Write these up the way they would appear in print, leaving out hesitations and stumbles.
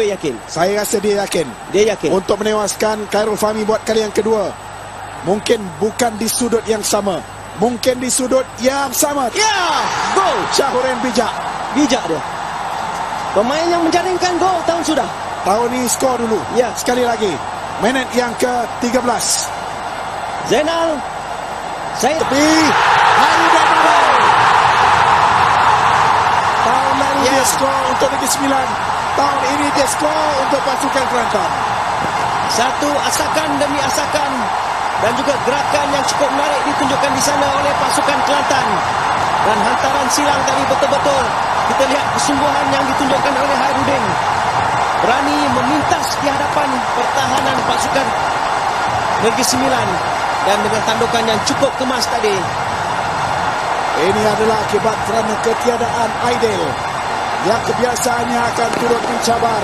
yakin? Saya rasa dia yakin. Dia yakin. Untuk menewaskan Khairul Fahmi buat kali yang kedua. Mungkin bukan di sudut yang sama. Mungkin di sudut yang sama. Ya, gol. Syahurin bijak. Bijak dia. Pemain yang menjaringkan gol tahun sudah. Tahun ini skor dulu. Ya. Sekali lagi. Minit yang ke-13. Zainal. Tapi Hairudin Badai. Tahun lalu dia skor untuk Negeri Sembilan. Tahun ini dia skor untuk pasukan Kelantan. Satu asakan demi asakan dan juga gerakan yang cukup menarik ditunjukkan di sana oleh pasukan Kelantan. Dan hantaran silang tadi betul-betul kita lihat kesungguhan yang ditunjukkan oleh Hairudin. Berani memintas di hadapan pertahanan pasukan Negeri Sembilan dan dengan tandukan yang cukup kemas tadi. Ini adalah akibat kerana ketiadaan Aidil yang kebiasaannya akan turut mencabar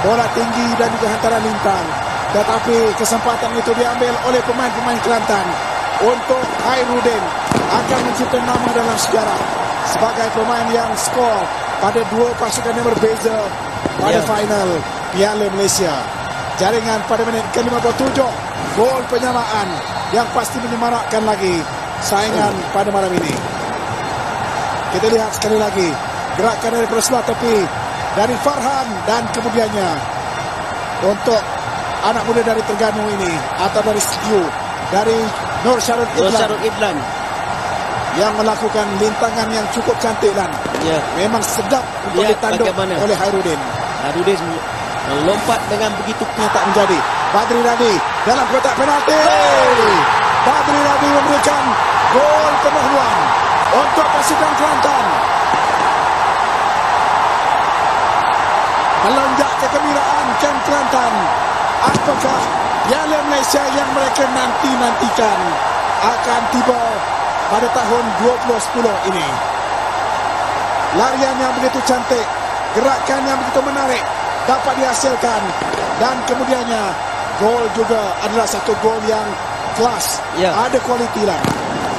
bola tinggi dan juga hantaran lintang. Tetapi kesempatan itu diambil oleh pemain-pemain Kelantan untuk Hairudin akan mencipta nama dalam sejarah sebagai pemain yang skor pada dua pasukan yang berbeza pada final Piala Malaysia. Jaringan pada minit ke-57, gol penyamaan yang pasti menyemarakkan lagi saingan pada malam ini. Kita lihat sekali lagi gerakan dari sebelah tepi dari Farhan dan kemudiannya untuk anak muda dari Terengganu ini atau dari Siu dari Nur Syarul Idlan yang melakukan lintangan yang cukup cantik dan memang sedap untuk ditanduk oleh Hairudin. Hairudin melompat dengan begitu tak menjadi. Badri Radi dalam kotak penalti. Badri Radi memberikan gol pendahuluan untuk pasukan Kelantan. Melonjak kegembiraan Kem Kelantan. Apakah Piala Malaysia yang mereka nanti-nantikan akan tiba pada tahun 2010 ini? Larian yang begitu cantik, gerakan yang begitu menarik dapat dihasilkan dan kemudiannya gol juga adalah satu gol yang kelas, ada kualiti lah.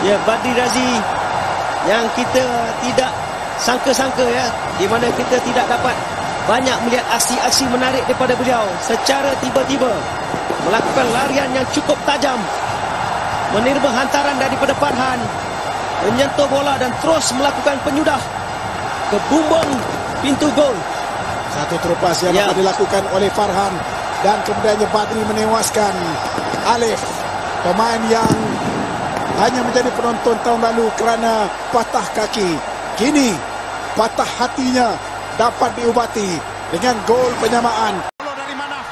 Ya, Badri Razi yang kita tidak sangka-sangka di mana kita tidak dapat banyak melihat aksi-aksi menarik daripada beliau. Secara tiba-tiba melakukan larian yang cukup tajam, menerima hantaran daripada Farhan, menyentuh bola dan terus melakukan penyudah ke bumbung pintu gol. Satu terupas yang dapat dilakukan oleh Farhan dan kemudiannya Badri menewaskan Alif, pemain yang hanya menjadi penonton tahun lalu kerana patah kaki. Kini patah hatinya dapat diubati dengan gol penyamaan. Gol dari Manaf.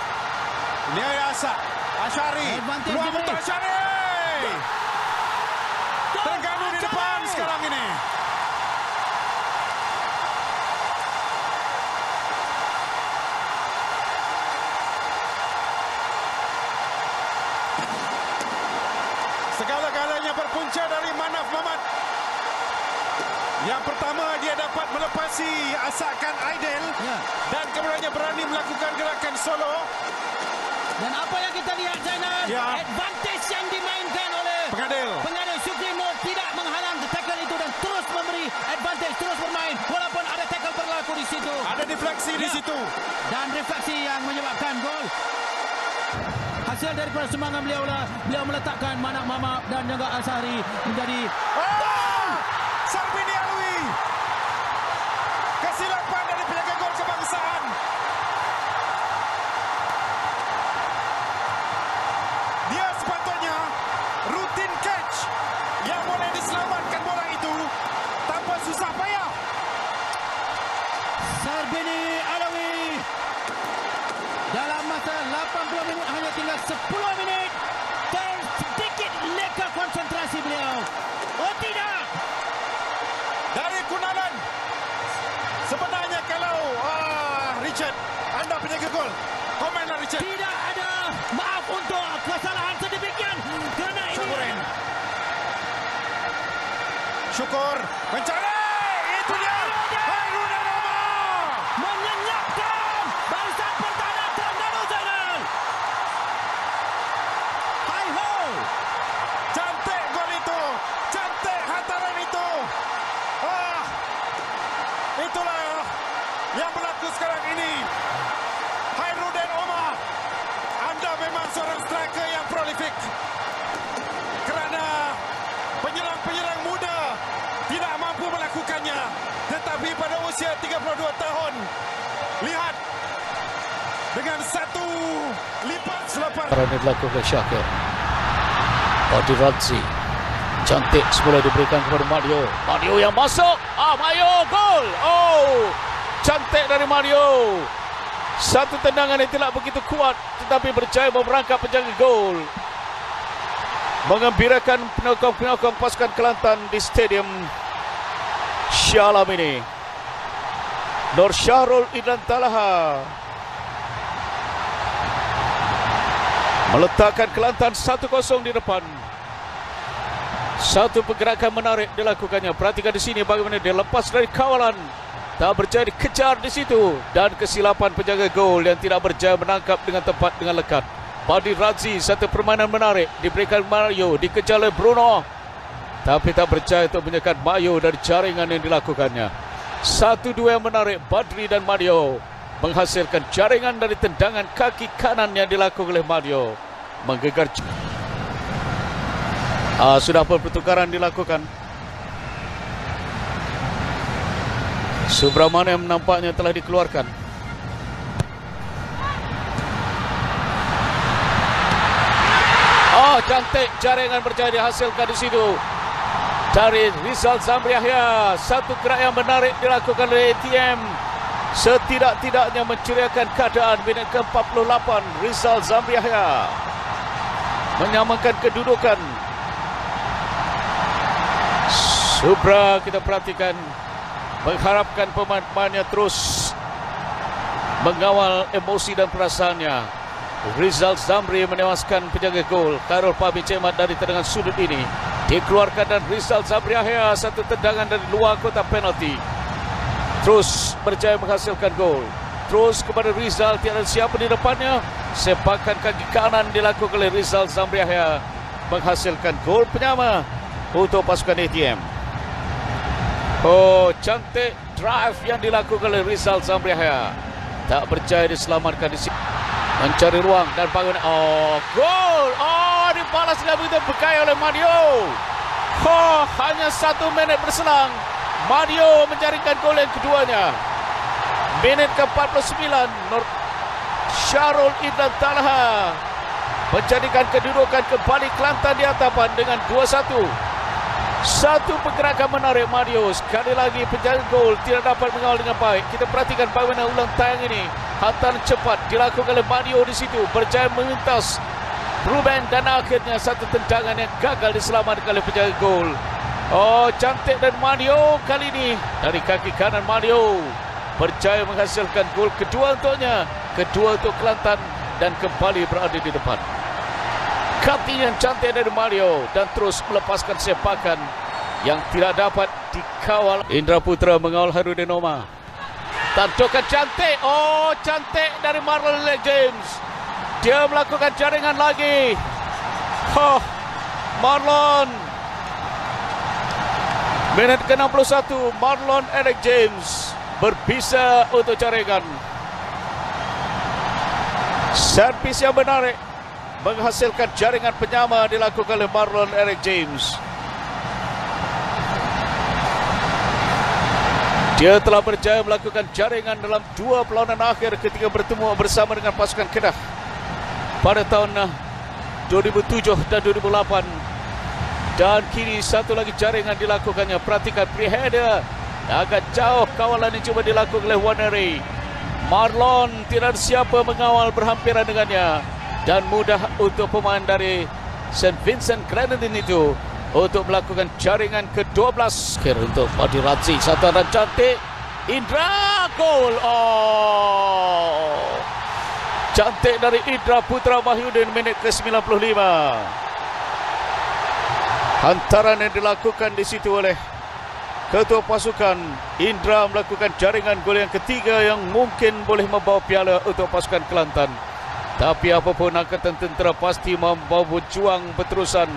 Lia Asa, Asyari. Peluang untuk Asyari. Terengganu di depan sekarang ini. Segala-galanya berpunca dari Manaf Mamat. Yang pertama dia dapat melepasi asakan Aidil dan kemudiannya berani melakukan gerakan solo. Dan apa yang kita lihat Zainal, advantage yang dimainkan oleh pengadil Sukri Nur tidak menghalang tackle itu dan terus memberi advantage, terus bermain walaupun ada tackle berlaku di situ. Ada defleksi di situ dan refleksi yang menyebabkan gol. Hasil daripada semangat beliau lah, beliau meletakkan Manak Mamat dan juga Asari menjadi Sarbini Alwi. Kesilapan dari penjaga gol kebangsaan. Dia sepatutnya rutin catch yang boleh diselamatkan bola itu tanpa susah payah. Sarbini Alwi dalam masa 80 minit hanya tinggal 10 minit dan sedikit leka konsentrasi beliau. Oh tidak, dari Kunalan. Sebenarnya kalau Richard, anda penjaga gol, komenlah Richard. Tidak ada maaf untuk kesalahan sedemikian kerana ini. Syukur mencari, itu dia Hairudin menyenyapkan barisan pertahanan Terengganu Zainal. Hai ho, cantik gol itu, cantik hantaran itu. Itulah yang berlaku sekarang ini. dengan satu lipat selepas. Ini dilakukan oleh Syakir. Badi Radzi. Cantik semula diberikan kepada Mario. Mario yang masuk. Mario gol. Cantik dari Mario. Satu tendangan yang tidak begitu kuat tetapi berjaya memerangkap penjaga gol. Mengembirakan penyokong-penyokong pasukan Kelantan di Stadium Shah Alam ini. Nur Syahrul Idlan Talaha meletakkan Kelantan 1-0 di depan. Satu pergerakan menarik dilakukannya. Perhatikan di sini bagaimana dia lepas dari kawalan. Tak berjaya dikejar di situ. Dan kesilapan penjaga gol yang tidak berjaya menangkap dengan tepat dengan lekat. Badi Radzi, satu permainan menarik. Diberikan Mario, dikejar oleh Bruno. Tapi tak berjaya untuk menyekat Mario dari jaringan yang dilakukannya. 1-2 yang menarik. Badri dan Mario menghasilkan jaringan dari tendangan kaki kanan yang dilakukan oleh Mario. Menggegar. Sudah pertukaran dilakukan. Subramaniam nampaknya telah dikeluarkan. Cantik jaringan berjaya dihasilkan di situ dari Rizal Zamri Yahya. Satu gerak yang menarik dilakukan oleh ATM. Setidak-tidaknya mencuriakan keadaan. Minit ke-48 Rizal Zamri Yahya menyamakan kedudukan. Subra kita perhatikan, mengharapkan pemain-pemainnya terus mengawal emosi dan perasaannya. Rizal Zamri menewaskan penjaga gol Khairul Fahmi Cemat dari tendangan sudut ini. Dikeluarkan dan Rizal Zamri Yahya satu tendangan dari luar kotak penalti. Terus berjaya menghasilkan gol. Terus kepada Rizal, tiada siapa di depannya. Sepakan kaki kanan dilakukan oleh Rizal Zamri Yahya menghasilkan gol penyama untuk pasukan ATM. Cantik drive yang dilakukan oleh Rizal Zamri Yahya. Tak berjaya diselamatkan di sini. Mencari ruang dan bagaimana. Gol. Dibalas dengan begitu bergaya oleh Mario. Hanya 1 minit berselang. Mario menjaringkan gol yang keduanya. Minit ke-49. Nur Syahrul Idlan Talaha menjadikan kedudukan kembali Kelantan di hadapan dengan 2-1. Satu pergerakan menarik Mario. Sekali lagi penjaga gol tidak dapat mengawal dengan baik. Kita perhatikan bagaimana ulang tayang ini. Hantaran cepat dilakukan oleh Mario di situ. Berjaya memintas Ruben dan akhirnya satu tendangan yang gagal diselamatkan oleh penjaga gol. Cantik dan Mario kali ini dari kaki kanan Mario berjaya menghasilkan gol kedua untuknya. Kedua untuk Kelantan dan kembali berada di depan. Cutting yang cantik dari Mario dan terus melepaskan sepakan yang tidak dapat dikawal. Indra Putra mengawal Harudin Omar. Tantukan cantik. Cantik dari Marlon James. Dia melakukan jaringan lagi. Marlon. Minit ke-61 Marlon Eric James berbisa untuk jaringan. Servis yang menarik menghasilkan jaringan penyama dilakukan oleh Marlon Eric James. Dia telah berjaya melakukan jaringan dalam 2 perlawanan akhir ketika bertemu bersama dengan pasukan Kedah pada tahun 2007 dan 2008. Dan kini satu lagi jaringan dilakukannya. Perhatikan pre-header. Agak jauh kawalan yang cuba dilakukan oleh Waneri. Marlon tidak siapa mengawal berhampiran dengannya. Dan mudah untuk pemain dari St. Vincent Grenadine itu untuk melakukan jaringan ke-12. Untuk Badi Radzi. Satu dan cantik. Indra gol. Cantik dari Indra Putra Mahyudin minit ke-95. Hantaran yang dilakukan di situ oleh ketua pasukan. Indra melakukan jaringan gol yang ketiga yang mungkin boleh membawa piala untuk pasukan Kelantan. Tapi apapun angkatan tentera pasti membawa berjuang berterusan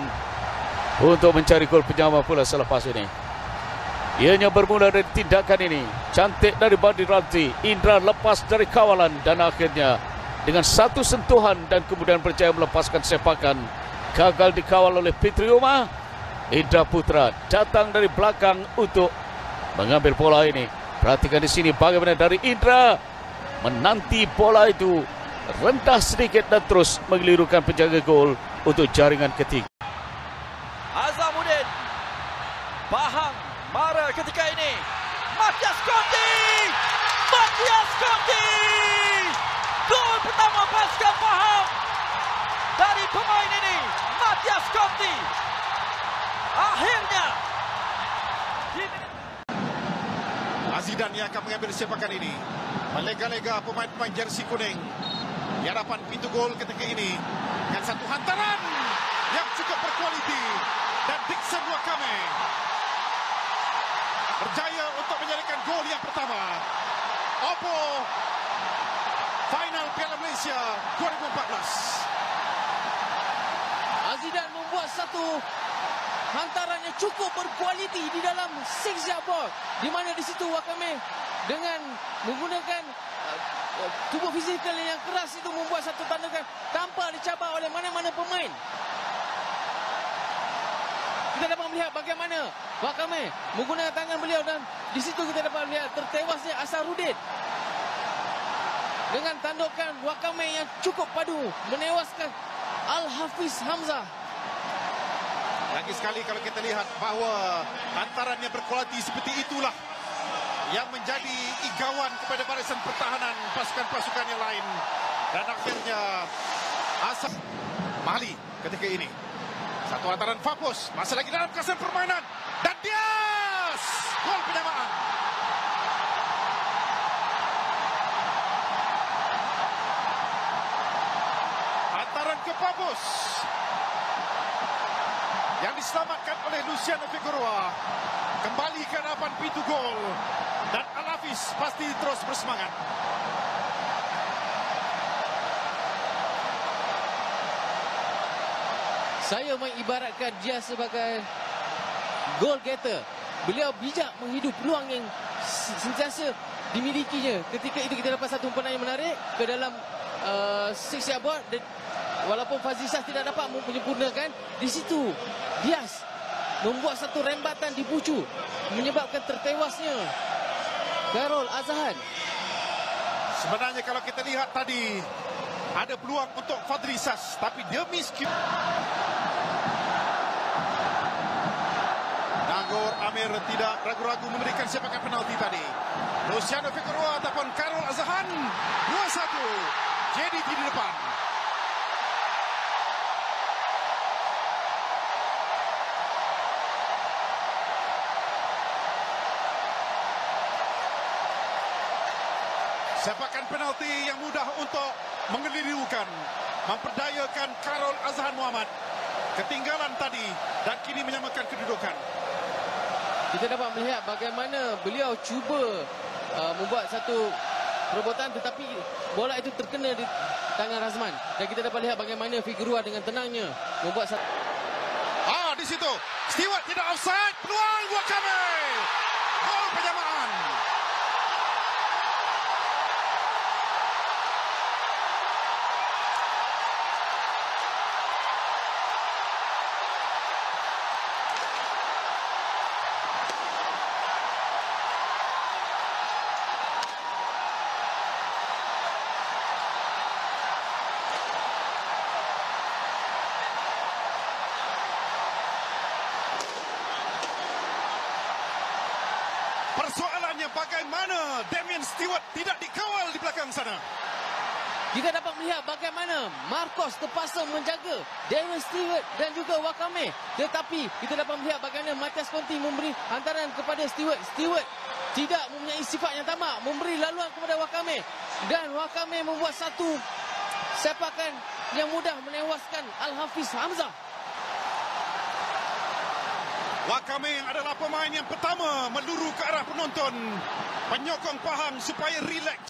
untuk mencari gol penyama pula selepas ini. Ianya bermula dari tindakan ini. Cantik dari Badi Radzi. Indra lepas dari kawalan dan akhirnya dengan satu sentuhan dan kemudian berjaya melepaskan sepakan. Gagal dikawal oleh Fitri Umar. Indra Putra datang dari belakang untuk mengambil bola ini. Perhatikan di sini bagaimana dari Indra menanti bola itu rendah sedikit dan terus mengelirukan penjaga gol untuk jaringan ketiga. Azamuddin, Pahang marah ketika ini. Matias Conti! Matias Conti! Gol pertama pasukan Pahang dari pemain ini, Matias Conti. Akhirnya Azidan yang akan mengambil sepakan ini. Melega-lega pemain-pemain jersey kuning di hadapan pintu gol ketika ini dengan satu hantaran yang cukup berkualiti, dan Dixon Wakame berjaya untuk menjadikan gol yang pertama. Oppo final Piala Malaysia 2014. Azidan membuat satu hantaran yang cukup berkualiti di dalam 6-yard box, di mana di situ Wakame dengan menggunakan tubuh fizikal yang keras itu membuat satu tandakan tanpa dicabar oleh mana-mana pemain. Kita dapat melihat bagaimana Wakame menggunakan tangan beliau, dan di situ kita dapat melihat tertewasnya Asharuddin dengan tandukan Wakame yang cukup padu menewaskan Al-Hafiz Hamzah. Lagi sekali kalau kita lihat bahawa hantaran yang berkualiti seperti itulah yang menjadi igawan kepada barisan pertahanan pasukan-pasukan yang lain. Dan akhirnya Asal Mahli ketika ini. Satu hantaran Fapus, masih lagi dalam kawasan permainan. Dan Dias! Gol penyamaan. Hantaran ke Fapus yang diselamatkan oleh Luciano Figueroa, kembali ke hadapan pintu gol, dan Al-Hafiz pasti terus bersemangat. Saya mengibaratkan dia sebagai goal getter. Beliau bijak menghidup peluang yang sentiasa dimilikinya. Ketika itu kita dapat satu umpan yang menarik ke dalam 6-yard box. Walaupun Fazli Shah tidak dapat menyempurnakan, di situ Dias membuat satu rembatan di pucu menyebabkan tertewasnya Khairul Azhan. Sebenarnya kalau kita lihat tadi ada peluang untuk Fadli Shah, tapi demi skill Nagor Amir tidak ragu-ragu memberikan sepakan penalti tadi. Luciano Figueroa ataupun Khairul Azhan 2-1 jadi di depan. Sepakan penalti yang mudah untuk mengelirukan, memperdayakan Khairul Azhan Muhammad. Ketinggalan tadi dan kini menyamakan kedudukan. Kita dapat melihat bagaimana beliau cuba membuat satu perbuatan, tetapi bola itu terkena di tangan Razman. Dan kita dapat lihat bagaimana Figueroa dengan tenangnya membuat satu... Di situ Stewart tidak offside, peluang Wakame. Gol penyamaan. Persoalannya bagaimana Damien Stewart tidak dikawal di belakang sana. Kita dapat melihat bagaimana Marcos terpaksa menjaga Damien Stewart dan juga Wakame. Tetapi kita dapat melihat bagaimana Matias Conti memberi hantaran kepada Stewart. Stewart tidak mempunyai sifat yang tamak, memberi laluan kepada Wakame. Dan Wakame membuat satu sepakan yang mudah menewaskan Al-Hafiz Hamzah. Wakame adalah pemain yang pertama meluru ke arah penonton, penyokong Pahang supaya rileks.